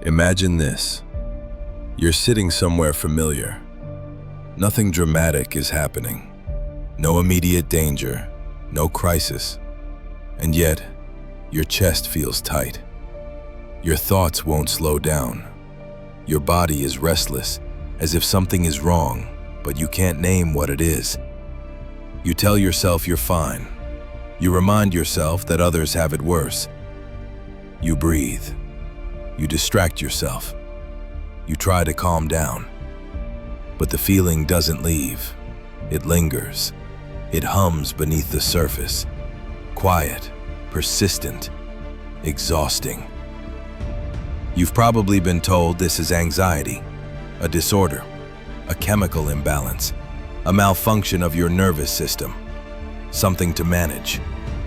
Imagine this. You're sitting somewhere familiar. Nothing dramatic is happening. No immediate danger, no crisis. And yet, your chest feels tight. Your thoughts won't slow down. Your body is restless, as if something is wrong, but you can't name what it is. You tell yourself you're fine. You remind yourself that others have it worse. You breathe. You distract yourself. You try to calm down. But the feeling doesn't leave. It lingers. It hums beneath the surface. Quiet, persistent, exhausting. You've probably been told this is anxiety, a disorder, a chemical imbalance, a malfunction of your nervous system, something to manage,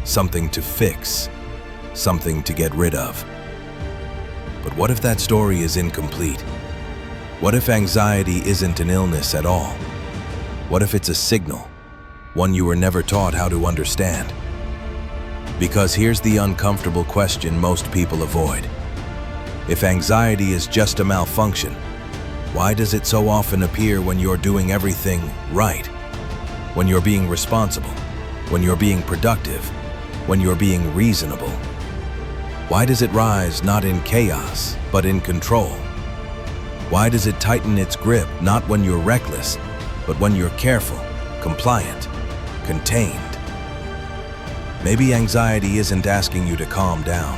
something to fix, something to get rid of. But what if that story is incomplete? What if anxiety isn't an illness at all? What if it's a signal, one you were never taught how to understand? Because here's the uncomfortable question most people avoid. If anxiety is just a malfunction, why does it so often appear when you're doing everything right? When you're being responsible, when you're being productive, when you're being reasonable? Why does it rise not in chaos, but in control? Why does it tighten its grip not when you're reckless, but when you're careful, compliant, contained? Maybe anxiety isn't asking you to calm down.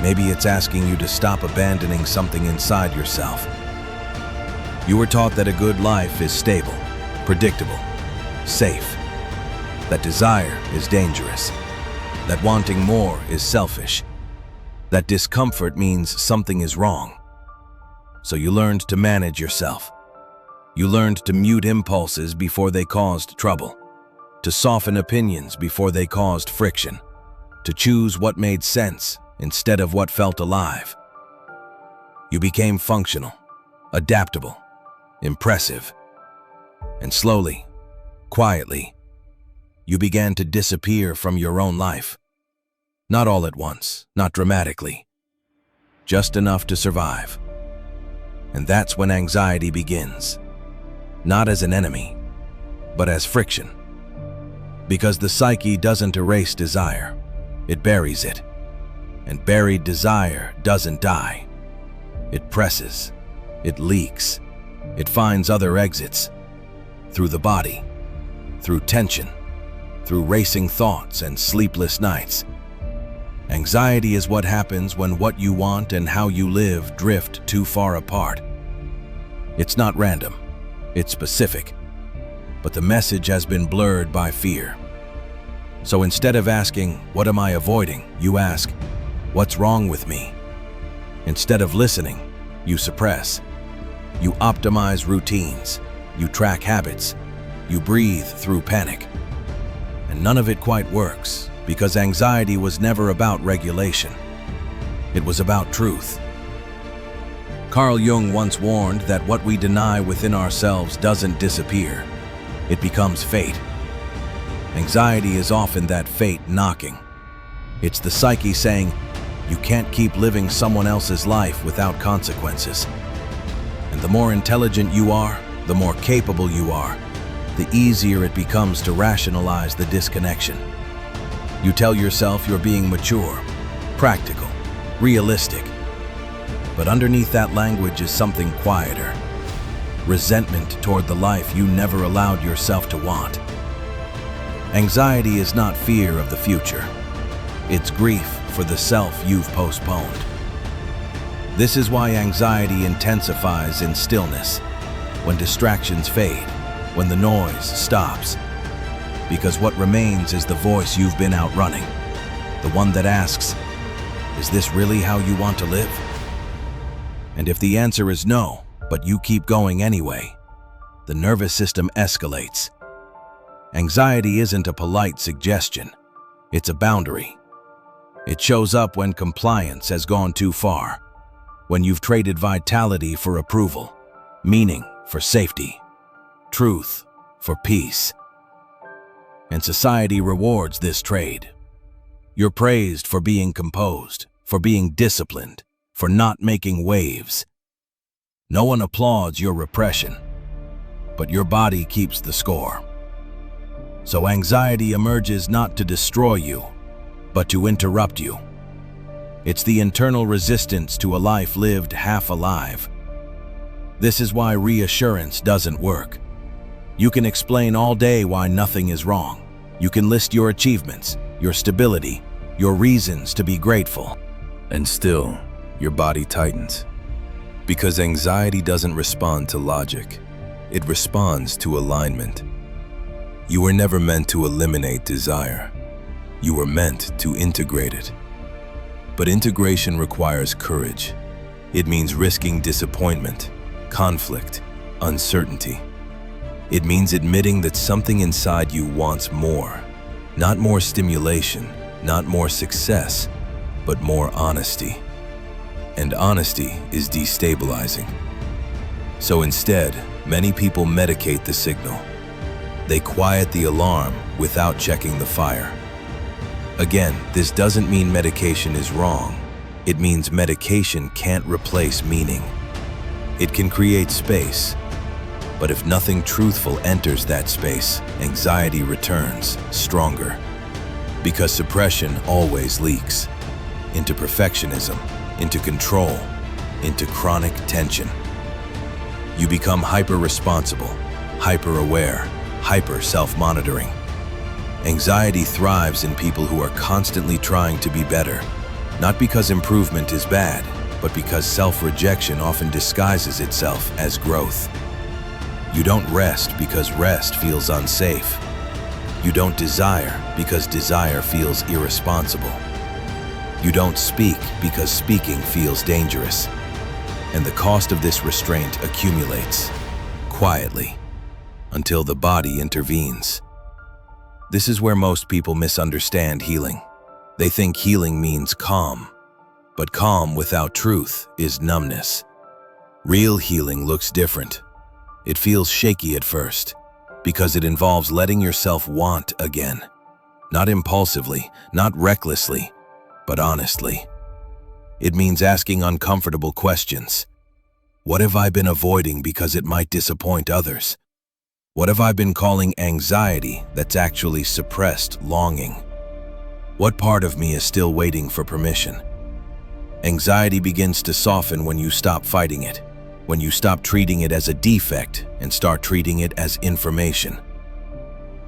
Maybe it's asking you to stop abandoning something inside yourself. You were taught that a good life is stable, predictable, safe, that desire is dangerous, that wanting more is selfish, that discomfort means something is wrong. So you learned to manage yourself. You learned to mute impulses before they caused trouble, to soften opinions before they caused friction, to choose what made sense instead of what felt alive. You became functional, adaptable, impressive, and slowly, quietly, you began to disappear from your own life. Not all at once, not dramatically, just enough to survive. And that's when anxiety begins, not as an enemy, but as friction. Because the psyche doesn't erase desire, it buries it. And buried desire doesn't die. It presses, it leaks, it finds other exits. Through the body, through tension, through racing thoughts and sleepless nights. Anxiety is what happens when what you want and how you live drift too far apart. It's not random, it's specific, but the message has been blurred by fear. So instead of asking, "What am I avoiding?" you ask, "What's wrong with me?" Instead of listening, you suppress. You optimize routines, you track habits, you breathe through panic. And none of it quite works, because anxiety was never about regulation. It was about truth. Carl Jung once warned that what we deny within ourselves doesn't disappear. It becomes fate. Anxiety is often that fate knocking. It's the psyche saying, you can't keep living someone else's life without consequences. And the more intelligent you are, the more capable you are, the easier it becomes to rationalize the disconnection. You tell yourself you're being mature, practical, realistic. But underneath that language is something quieter. Resentment toward the life you never allowed yourself to want. Anxiety is not fear of the future. It's grief for the self you've postponed. This is why anxiety intensifies in stillness, when distractions fade, when the noise stops. Because what remains is the voice you've been outrunning, the one that asks, is this really how you want to live? And if the answer is no, but you keep going anyway, the nervous system escalates. Anxiety isn't a polite suggestion, it's a boundary. It shows up when compliance has gone too far, when you've traded vitality for approval, meaning for safety, truth for peace. And society rewards this trade. You're praised for being composed, for being disciplined, for not making waves. No one applauds your repression, but your body keeps the score. So anxiety emerges not to destroy you, but to interrupt you. It's the internal resistance to a life lived half alive. This is why reassurance doesn't work. You can explain all day why nothing is wrong. You can list your achievements, your stability, your reasons to be grateful. And still, your body tightens. Because anxiety doesn't respond to logic. It responds to alignment. You were never meant to eliminate desire. You were meant to integrate it. But integration requires courage. It means risking disappointment, conflict, uncertainty. It means admitting that something inside you wants more. Not more stimulation, not more success, but more honesty. And honesty is destabilizing. So instead, many people medicate the signal. They quiet the alarm without checking the fire. Again, this doesn't mean medication is wrong. It means medication can't replace meaning. It can create space, but if nothing truthful enters that space, anxiety returns stronger. Because suppression always leaks into perfectionism, into control, into chronic tension. You become hyper-responsible, hyper-aware, hyper-self-monitoring. Anxiety thrives in people who are constantly trying to be better, not because improvement is bad, but because self-rejection often disguises itself as growth. You don't rest because rest feels unsafe. You don't desire because desire feels irresponsible. You don't speak because speaking feels dangerous. And the cost of this restraint accumulates, quietly, until the body intervenes. This is where most people misunderstand healing. They think healing means calm, but calm without truth is numbness. Real healing looks different. It feels shaky at first, because it involves letting yourself want again. Not impulsively, not recklessly, but honestly. It means asking uncomfortable questions. What have I been avoiding because it might disappoint others? What have I been calling anxiety that's actually suppressed longing? What part of me is still waiting for permission? Anxiety begins to soften when you stop fighting it, when you stop treating it as a defect and start treating it as information.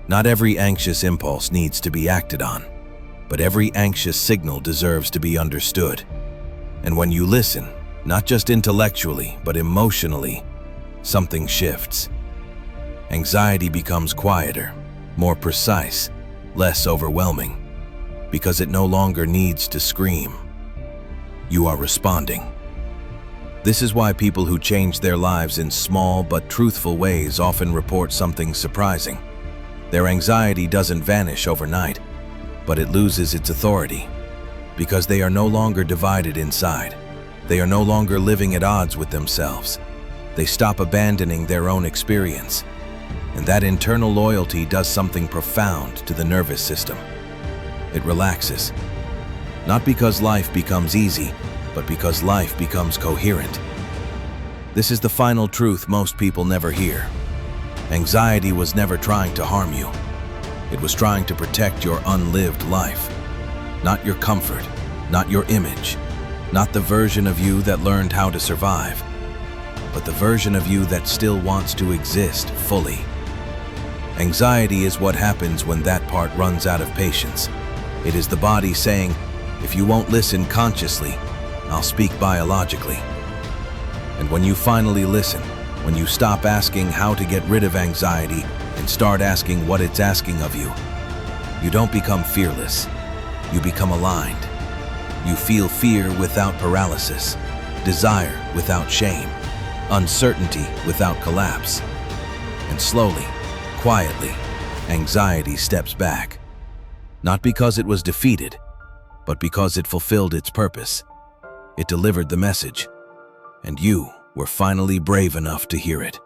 Not every anxious impulse needs to be acted on, but every anxious signal deserves to be understood. And when you listen, not just intellectually, but emotionally, something shifts. Anxiety becomes quieter, more precise, less overwhelming, because it no longer needs to scream. You are responding. This is why people who change their lives in small but truthful ways often report something surprising. Their anxiety doesn't vanish overnight, but it loses its authority, because they are no longer divided inside. They are no longer living at odds with themselves. They stop abandoning their own experience. And that internal loyalty does something profound to the nervous system. It relaxes. Not because life becomes easy, but because life becomes coherent. This is the final truth most people never hear. Anxiety was never trying to harm you. It was trying to protect your unlived life. Not your comfort, not your image, not the version of you that learned how to survive, but the version of you that still wants to exist fully. Anxiety is what happens when that part runs out of patience. It is the body saying, if you won't listen consciously, I'll speak biologically. And when you finally listen, when you stop asking how to get rid of anxiety and start asking what it's asking of you, you don't become fearless. You become aligned. You feel fear without paralysis, desire without shame, uncertainty without collapse. And slowly, quietly, anxiety steps back. Not because it was defeated, but because it fulfilled its purpose. It delivered the message, and you were finally brave enough to hear it.